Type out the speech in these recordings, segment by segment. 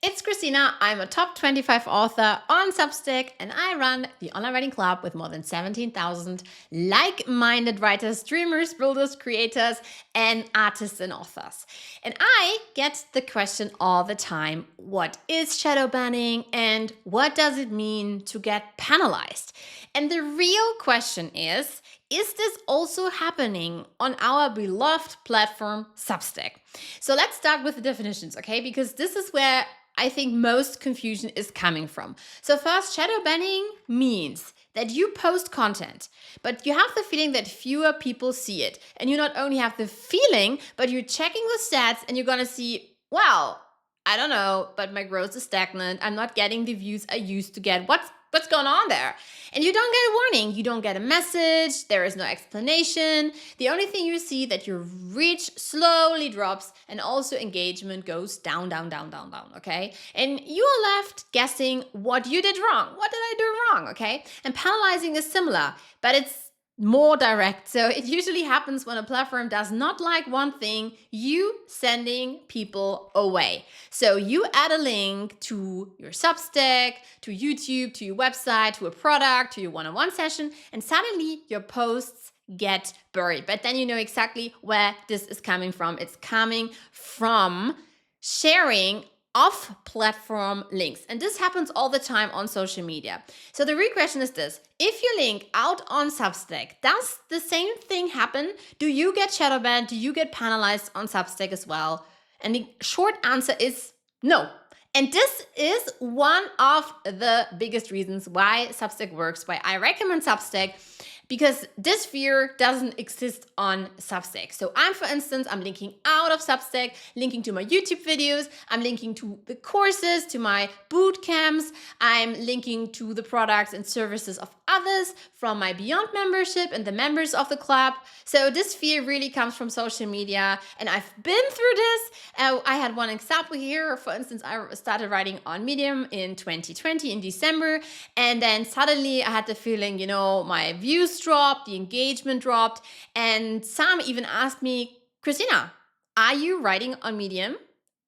It's Christina. I'm a top 25 author on Substack, and I run the online writing club with more than 17,000 like-minded writers, dreamers, builders, creators, and artists and authors. And I get the question all the time, what is shadow banning and what does it mean to get penalized? And the real question is this also happening on our beloved platform Substack? So let's start with the definitions, okay? Because this is where I think most confusion is coming from. So first, shadow banning means that you post content, but you have the feeling that fewer people see it. And you not only have the feeling, but you're checking the stats and you're gonna see, wow, I don't know, but my growth is stagnant. I'm not getting the views I used to get. What's going on there? And you don't get a warning. You don't get a message. There is no explanation. The only thing you see that your reach slowly drops and also engagement goes down, okay? And you are left guessing what you did wrong. What did I do wrong, okay? And penalizing is similar, but it's more direct. So it usually happens when a platform does not like one thing, you sending people away. So you add a link to your Substack, to YouTube, to your website, to a product, to your one-on-one session, and suddenly your posts get buried. But then you know exactly where this is coming from. It's coming from sharing off-platform links. And this happens all the time on social media. So the real question is this: if you link out on Substack, does the same thing happen? Do you get shadow banned? Do you get penalized on Substack as well? And the short answer is no. And this is one of the biggest reasons why Substack works, why I recommend Substack, because this fear doesn't exist on Substack. So for instance, I'm linking out of Substack, linking to my YouTube videos, I'm linking to the courses, to my boot camps, I'm linking to the products and services of others from my Beyond membership and the members of the club. So this fear really comes from social media, and I've been through this. I had one example here. For instance, I started writing on Medium in 2020 in December, and then suddenly I had the feeling, my views dropped, the engagement dropped, and some even asked me, Christina, are you writing on Medium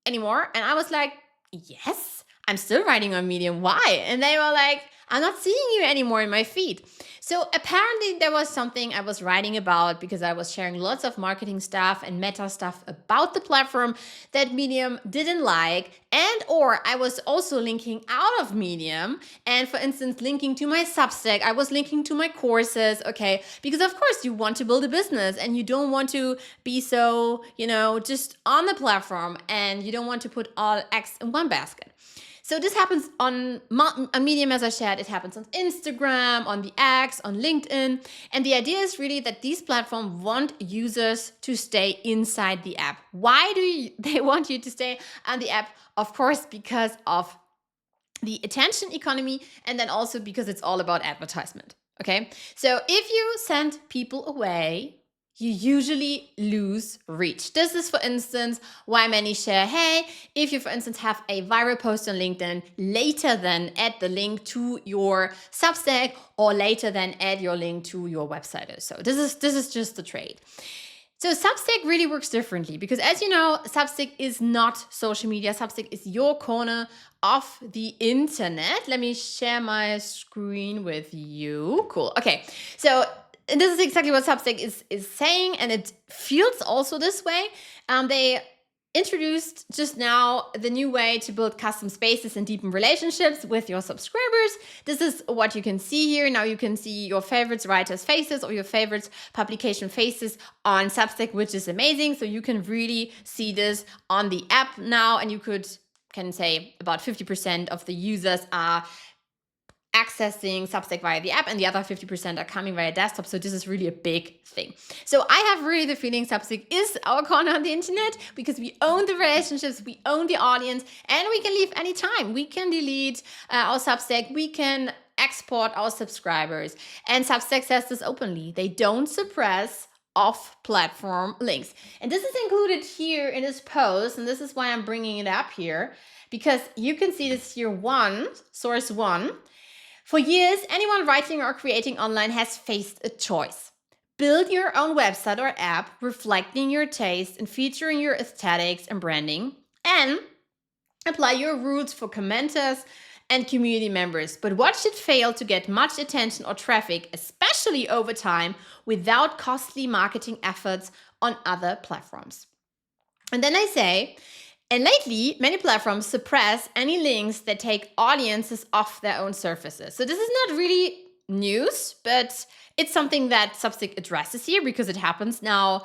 anymore? And I was like, yes, I'm still writing on Medium. Why? And they were like, I'm not seeing you anymore in my feed. So apparently there was something I was writing about, because I was sharing lots of marketing stuff and meta stuff about the platform that Medium didn't like, or I was also linking out of Medium, and for instance, linking to my Substack, I was linking to my courses, okay? Because of course you want to build a business and you don't want to be so, just on the platform, and you don't want to put all eggs in one basket. So this happens on Medium, as I shared. It happens on Instagram, on the X, on LinkedIn. And the idea is really that these platforms want users to stay inside the app. Why do they want you to stay on the app? Of course, because of the attention economy, and then also because it's all about advertisement. Okay, so if you send people away, you usually lose reach. This is, for instance, why many share, hey, if you, for instance, have a viral post on LinkedIn, later then add the link to your Substack, or later then add your link to your website. So this is just the trade. So Substack really works differently, because as you know, Substack is not social media. Substack is your corner of the internet. Let me share my screen with you. Cool. Okay. So this is exactly what Substack is saying, and it feels also this way. They introduced just now the new way to build custom spaces and deepen relationships with your subscribers. This is what you can see here. Now you can see your favorites writers' faces or your favorites publication faces on Substack, which is amazing. So you can really see this on the app now, and you can say about 50% of the users are accessing Substack via the app, and the other 50% are coming via desktop. So this is really a big thing. So I have really the feeling Substack is our corner on the internet, because we own the relationships, we own the audience, and we can leave anytime. We can delete our Substack, we can export our subscribers. And Substack says this openly. They don't suppress off-platform links. And this is included here in this post, and this is why I'm bringing it up here, because you can see this here, source one. For years, anyone writing or creating online has faced a choice. Build your own website or app reflecting your taste and featuring your aesthetics and branding, and Apply your rules for commenters and community members, but what should fail to get much attention or traffic, especially over time, without costly marketing efforts on other platforms? And then I say, and lately, many platforms suppress any links that take audiences off their own surfaces. So this is not really news, but it's something that Substack addresses here because it happens now,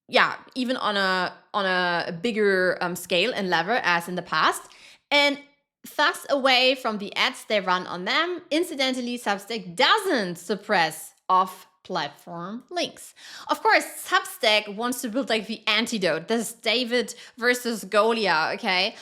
yeah, even on a bigger scale and level as in the past. And thus, away from the ads they run on them, incidentally, Substack doesn't suppress off-platform links. Of course, Substack wants to build like the antidote, this David versus Goliath, okay?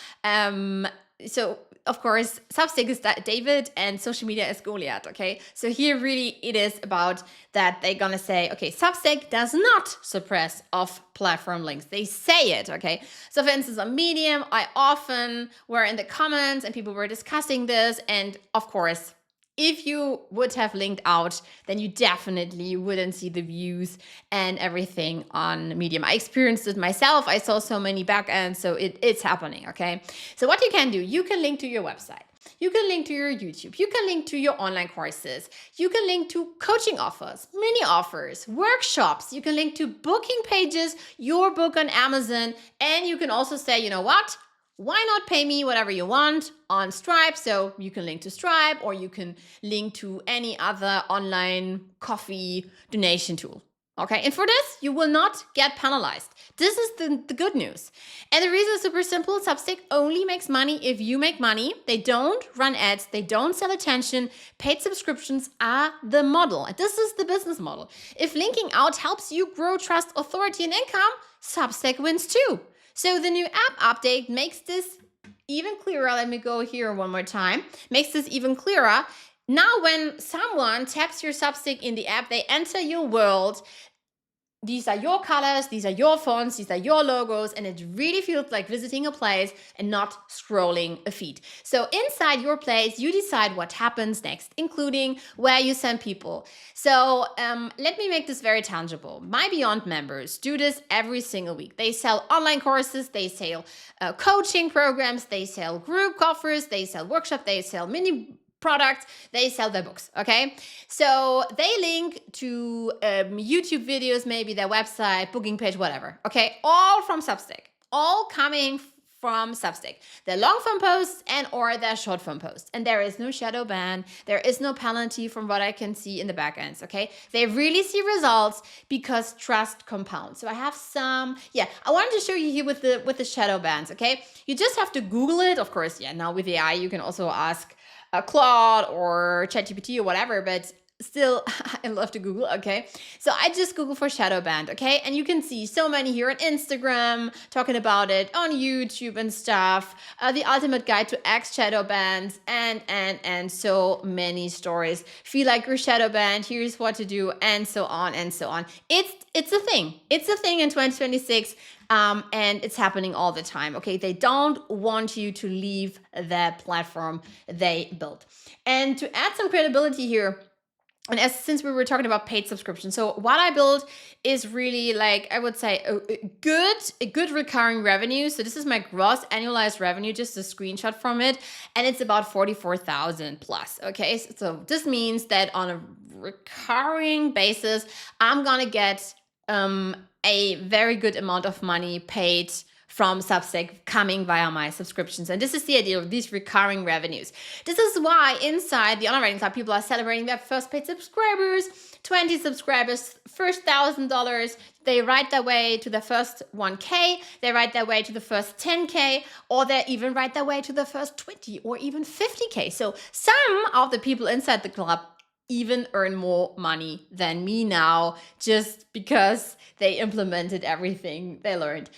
So of course, Substack is David and social media is Goliath, okay? So here really it is about that they're gonna say, okay, Substack does not suppress off-platform links. They say it, okay? So for instance, on Medium, I often were in the comments and people were discussing this, and of course, if you would have linked out, then you definitely wouldn't see the views and everything on Medium. I experienced it myself. I saw so many backends, so it's happening, okay? So what you can do, you can link to your website. You can link to your YouTube. You can link to your online courses. You can link to coaching offers, mini offers, workshops. You can link to booking pages, your book on Amazon. And you can also say, you know what? Why not pay me whatever you want on Stripe? So you can link to Stripe, or you can link to any other online coffee donation tool. Okay, and for this, you will not get penalized. This is the good news. And the reason is super simple. Substack only makes money if you make money. They don't run ads. They don't sell attention. Paid subscriptions are the model. And this is the business model. If linking out helps you grow trust, authority, and income, Substack wins too. So the new app update makes this even clearer. Let me go here one more time. Makes this even clearer. Now when someone taps your Substack in the app, they enter your world. These are your colors, these are your fonts, these are your logos, and it really feels like visiting a place and not scrolling a feed. So inside your place, you decide what happens next, including where you send people. So let me make this very tangible. My Beyond members do this every single week. They sell online courses, they sell coaching programs, they sell group offers, they sell workshops, they sell mini products, they sell their books, okay? So they link to YouTube videos, maybe their website, booking page, whatever, okay? All from Substack, all coming from Substack. Their long form posts and or their short form posts. And there is no shadow ban. There is no penalty from what I can see in the back ends, okay? They really see results because trust compounds. So I have some, I wanted to show you here with the shadow bans, okay? You just have to Google it. Of course, now with AI, you can also ask Claude or ChatGPT or whatever, but still, I love to Google, okay? So I just Google for shadow banned, okay? And you can see so many here on Instagram talking about it, on YouTube and stuff, the ultimate guide to X shadow bans, and so many stories. Feel like you're shadow banned, here's what to do, and so on and so on. It's a thing. It's a thing in 2026. And it's happening all the time, okay? They don't want you to leave the platform they built. And to add some credibility here, and since we were talking about paid subscription, so what I build is really like, I would say, a good recurring revenue. So this is my gross annualized revenue, just a screenshot from it, and it's about 44,000 plus. Okay, so this means that on a recurring basis, I'm gonna get a very good amount of money paid from Substack coming via my subscriptions. And this is the idea of these recurring revenues. This is why inside the Online Writing Club, people are celebrating their first paid subscribers, 20 subscribers, first $1,000. They write their way to the first 1K, they write their way to the first 10K, or they even write their way to the first 20 or even 50K. So some of the people inside the club even earn more money than me now, just because they implemented everything they learned.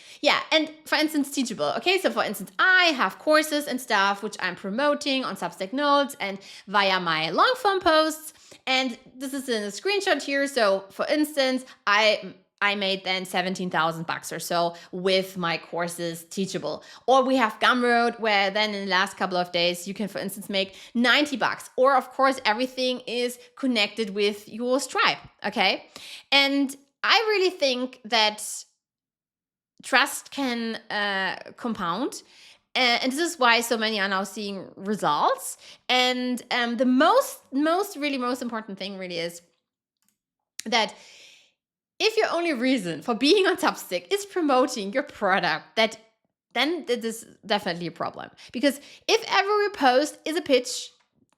And for instance, Teachable. Okay, so for instance, I have courses and stuff which I'm promoting on Substack Notes and via my long form posts. And this is in a screenshot here. So for instance, I made then $17,000 or so with my courses Teachable. Or we have Gumroad, where then in the last couple of days, you can, for instance, make $90. Or of course, everything is connected with your Stripe, okay? And I really think that trust can compound. And this is why so many are now seeing results. And the most important thing really is that if your only reason for being on Substack is promoting your product, then this is definitely a problem. Because if every post is a pitch,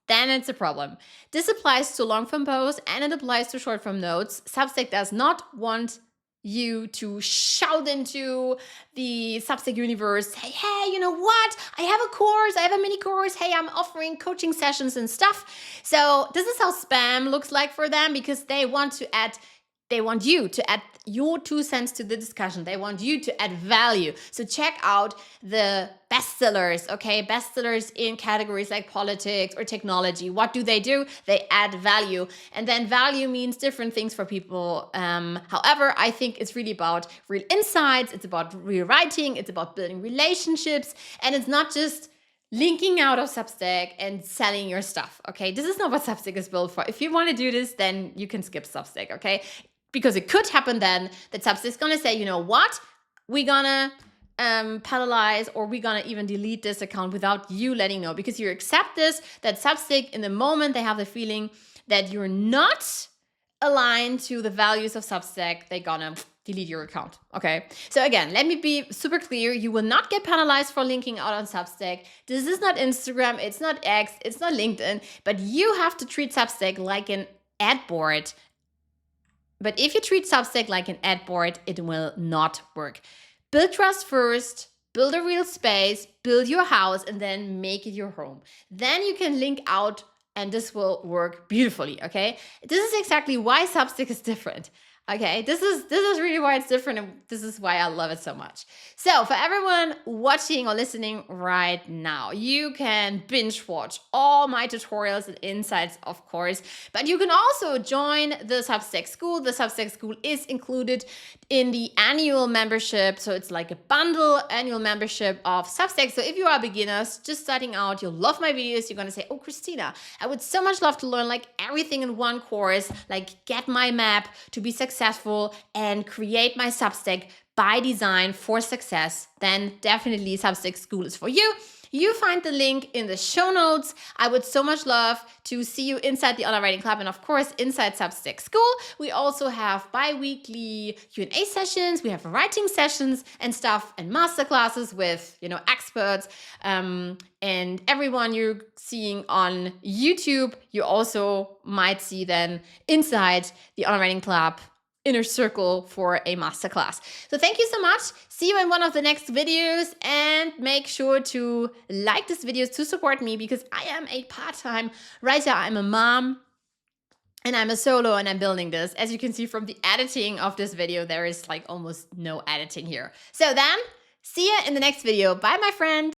then it's a problem. This applies to long form posts and it applies to short form notes. Substack does not want you to shout into the Substack universe, hey, you know what? I have a course, I have a mini course. Hey, I'm offering coaching sessions and stuff. So this is how spam looks like for them, because they want you to add your 2 cents to the discussion. They want you to add value. So check out the bestsellers, okay? Bestsellers in categories like politics or technology. What do? They add value. And then value means different things for people. However, I think it's really about real insights. It's about real writing. It's about building relationships. And it's not just linking out of Substack and selling your stuff, okay? This is not what Substack is built for. If you want to do this, then you can skip Substack, okay? Because it could happen then that Substack's gonna say, you know what, we're gonna penalize, or we're gonna even delete this account without you letting know, because you accept this, that Substack, in the moment they have the feeling that you're not aligned to the values of Substack, they're gonna delete your account, okay? So again, let me be super clear. You will not get penalized for linking out on Substack. This is not Instagram, it's not X, it's not LinkedIn, but you have to treat Substack like an ad board. But if you treat Substack like an ad board, it will not work. Build trust first, build a real space, build your house, and then make it your home. Then you can link out, and this will work beautifully, okay? This is exactly why Substack is different. Okay, this is really why it's different, and this is why I love it so much. So for everyone watching or listening right now, you can binge watch all my tutorials and insights, of course, but you can also join the Substack School. The Substack School is included in the annual membership, so it's like a bundle annual membership of Substack. So if you are beginners just starting out, you'll love my videos, you're gonna say, oh, Christina, I would so much love to learn like everything in one course, like get my map to be successful and create my Substack by design for success, then definitely Substack School is for you. You find the link in the show notes. I would so much love to see you inside the Online Writing Club, and of course inside Substack School. We also have bi-weekly Q&A sessions. We have writing sessions and stuff, and masterclasses with, you know, experts. And everyone you're seeing on YouTube, you also might see then inside the Online Writing Club inner circle for a masterclass. So thank you so much. See you in one of the next videos, and make sure to like this video to support me, because I am a part-time writer. I'm a mom and I'm a solo, and I'm building this. As you can see from the editing of this video, there is like almost no editing here. So then see you in the next video. Bye, my friend.